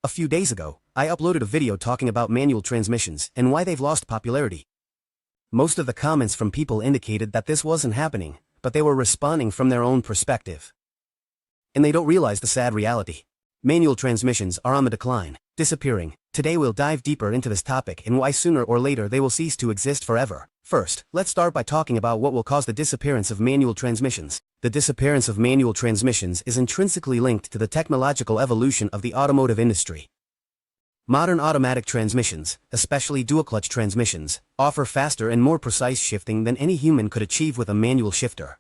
A few days ago, I uploaded a video talking about manual transmissions and why they've lost popularity. Most of the comments from people indicated that this wasn't happening, but they were responding from their own perspective. And they don't realize the sad reality. Manual transmissions are on the decline, disappearing. Today we'll dive deeper into this topic and why sooner or later they will cease to exist forever. First, let's start by talking about what will cause the disappearance of manual transmissions. The disappearance of manual transmissions is intrinsically linked to the technological evolution of the automotive industry. Modern automatic transmissions, especially dual-clutch transmissions, offer faster and more precise shifting than any human could achieve with a manual shifter.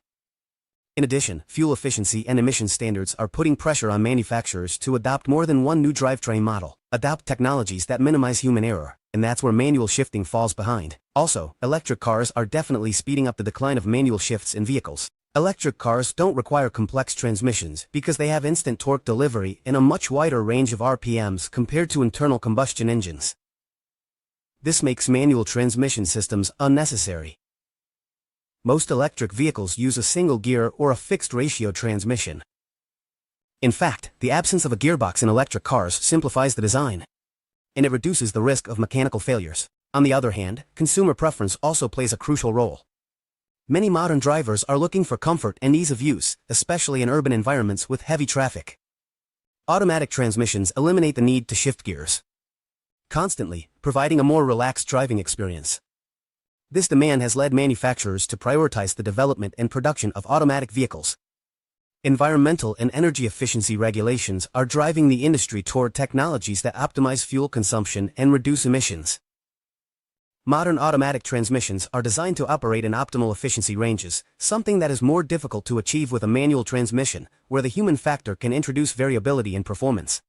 In addition, fuel efficiency and emission standards are putting pressure on manufacturers to adopt more than one new drivetrain model, adopt technologies that minimize human error, and that's where manual shifting falls behind. Also, electric cars are definitely speeding up the decline of manual shifts in vehicles. Electric cars don't require complex transmissions because they have instant torque delivery and a much wider range of RPMs compared to internal combustion engines. This makes manual transmission systems unnecessary. Most electric vehicles use a single gear or a fixed ratio transmission. In fact, the absence of a gearbox in electric cars simplifies the design, and it reduces the risk of mechanical failures. On the other hand, consumer preference also plays a crucial role. Many modern drivers are looking for comfort and ease of use, especially in urban environments with heavy traffic. Automatic transmissions eliminate the need to shift gears constantly, providing a more relaxed driving experience. This demand has led manufacturers to prioritize the development and production of automatic vehicles. Environmental and energy efficiency regulations are driving the industry toward technologies that optimize fuel consumption and reduce emissions. Modern automatic transmissions are designed to operate in optimal efficiency ranges, something that is more difficult to achieve with a manual transmission, where the human factor can introduce variability in performance.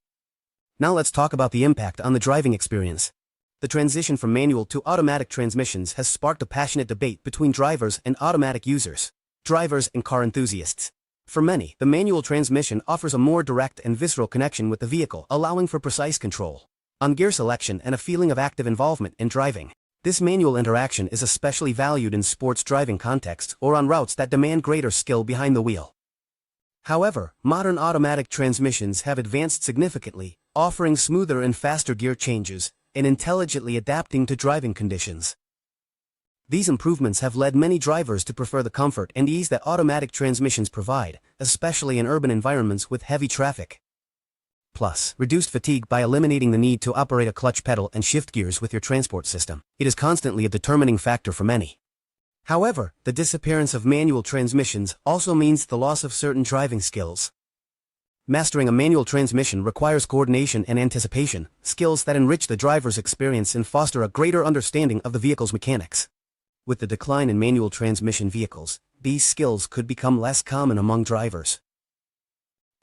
Now let's talk about the impact on the driving experience. The transition from manual to automatic transmissions has sparked a passionate debate between drivers and automatic users, drivers and car enthusiasts. For many, the manual transmission offers a more direct and visceral connection with the vehicle, allowing for precise control on gear selection and a feeling of active involvement in driving. This manual interaction is especially valued in sports driving contexts or on routes that demand greater skill behind the wheel. However, modern automatic transmissions have advanced significantly, offering smoother and faster gear changes and intelligently adapting to driving conditions. These improvements have led many drivers to prefer the comfort and ease that automatic transmissions provide, especially in urban environments with heavy traffic. Plus, reduced fatigue by eliminating the need to operate a clutch pedal and shift gears with your transport system. It is constantly a determining factor for many. However, the disappearance of manual transmissions also means the loss of certain driving skills. Mastering a manual transmission requires coordination and anticipation, skills that enrich the driver's experience and foster a greater understanding of the vehicle's mechanics. With the decline in manual transmission vehicles, these skills could become less common among drivers.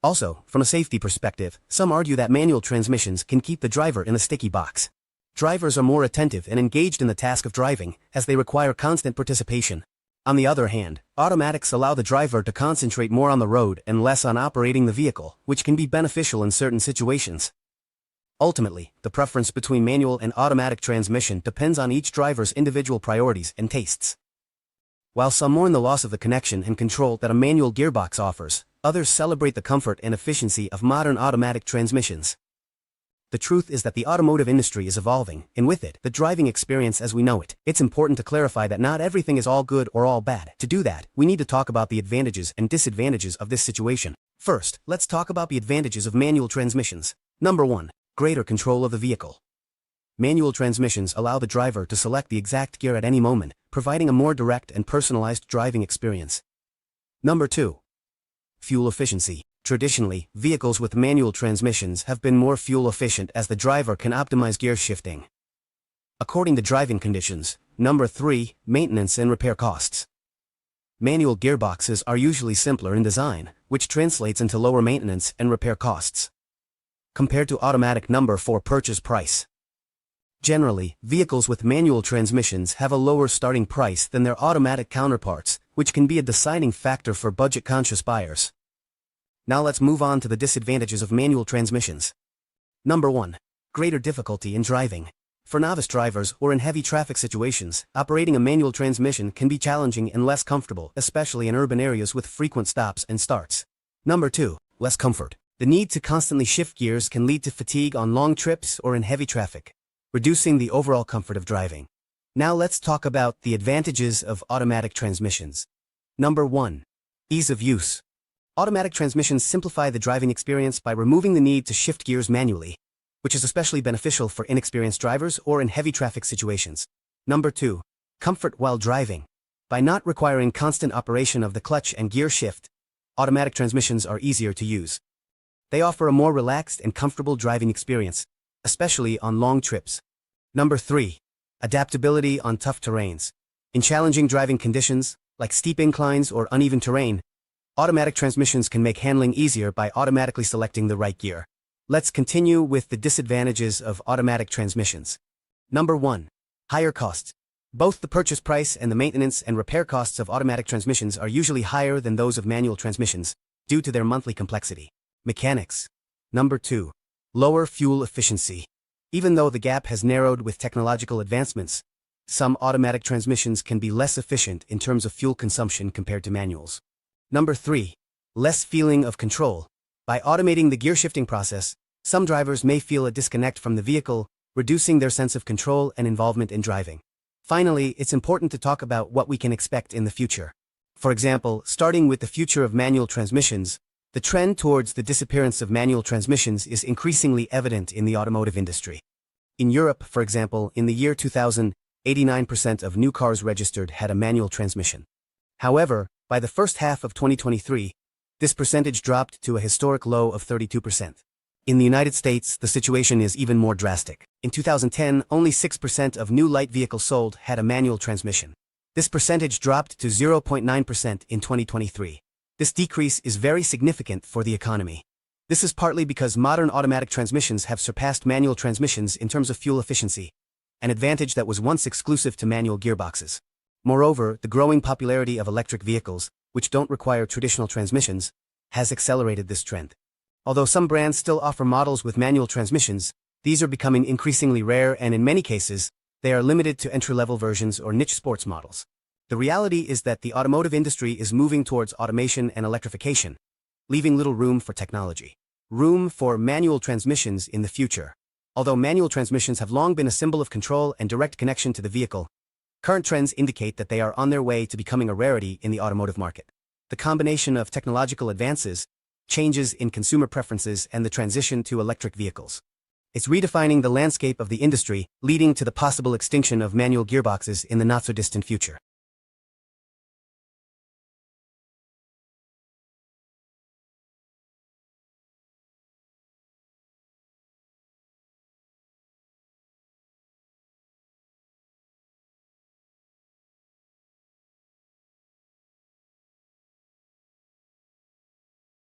Also, from a safety perspective, some argue that manual transmissions can keep the driver in a sticky box. Drivers are more attentive and engaged in the task of driving, as they require constant participation. On the other hand, automatics allow the driver to concentrate more on the road and less on operating the vehicle, which can be beneficial in certain situations. Ultimately, the preference between manual and automatic transmission depends on each driver's individual priorities and tastes. While some mourn the loss of the connection and control that a manual gearbox offers, others celebrate the comfort and efficiency of modern automatic transmissions. The truth is that the automotive industry is evolving, and with it, the driving experience as we know it. It's important to clarify that not everything is all good or all bad. To do that, we need to talk about the advantages and disadvantages of this situation. First, let's talk about the advantages of manual transmissions. Number 1. Greater control of the vehicle. Manual transmissions allow the driver to select the exact gear at any moment, providing a more direct and personalized driving experience. Number 2. Fuel efficiency. Traditionally, vehicles with manual transmissions have been more fuel efficient as the driver can optimize gear shifting according to driving conditions. Number 3. Maintenance and repair costs. Manual gearboxes are usually simpler in design, which translates into lower maintenance and repair costs compared to automatic. Number 4. Purchase price. Generally, vehicles with manual transmissions have a lower starting price than their automatic counterparts, which can be a deciding factor for budget-conscious buyers. Now let's move on to the disadvantages of manual transmissions. Number 1. Greater difficulty in driving. For novice drivers or in heavy traffic situations, operating a manual transmission can be challenging and less comfortable, especially in urban areas with frequent stops and starts. Number 2. Less comfort. The need to constantly shift gears can lead to fatigue on long trips or in heavy traffic, reducing the overall comfort of driving. Now let's talk about the advantages of automatic transmissions. Number 1. Ease of use. Automatic transmissions simplify the driving experience by removing the need to shift gears manually, which is especially beneficial for inexperienced drivers or in heavy traffic situations. Number 2. Comfort while driving. By not requiring constant operation of the clutch and gear shift, automatic transmissions are easier to use. They offer a more relaxed and comfortable driving experience, especially on long trips. Number 3. Adaptability on tough terrains. In challenging driving conditions, like steep inclines or uneven terrain, automatic transmissions can make handling easier by automatically selecting the right gear. Let's continue with the disadvantages of automatic transmissions. Number 1. Higher costs. Both the purchase price and the maintenance and repair costs of automatic transmissions are usually higher than those of manual transmissions, due to their monthly complexity. Mechanics. Number 2. Lower fuel efficiency. Even though the gap has narrowed with technological advancements, some automatic transmissions can be less efficient in terms of fuel consumption compared to manuals. Number 3. Less feeling of control. By automating the gear shifting process, some drivers may feel a disconnect from the vehicle, reducing their sense of control and involvement in driving. Finally, it's important to talk about what we can expect in the future. For example, starting with the future of manual transmissions, the trend towards the disappearance of manual transmissions is increasingly evident in the automotive industry. In Europe, for example, in the year 2000, 89% of new cars registered had a manual transmission. However, by the first half of 2023, this percentage dropped to a historic low of 32%. In the United States, the situation is even more drastic. In 2010, only 6% of new light vehicles sold had a manual transmission. This percentage dropped to 0.9% in 2023. This decrease is very significant for the economy. This is partly because modern automatic transmissions have surpassed manual transmissions in terms of fuel efficiency, an advantage that was once exclusive to manual gearboxes. Moreover, the growing popularity of electric vehicles, which don't require traditional transmissions, has accelerated this trend. Although some brands still offer models with manual transmissions, these are becoming increasingly rare, and in many cases, they are limited to entry-level versions or niche sports models. The reality is that the automotive industry is moving towards automation and electrification, leaving little room for technology. Room for manual transmissions in the future. Although manual transmissions have long been a symbol of control and direct connection to the vehicle, current trends indicate that they are on their way to becoming a rarity in the automotive market. The combination of technological advances, changes in consumer preferences, and the transition to electric vehicles. It's redefining the landscape of the industry, leading to the possible extinction of manual gearboxes in the not-so-distant future.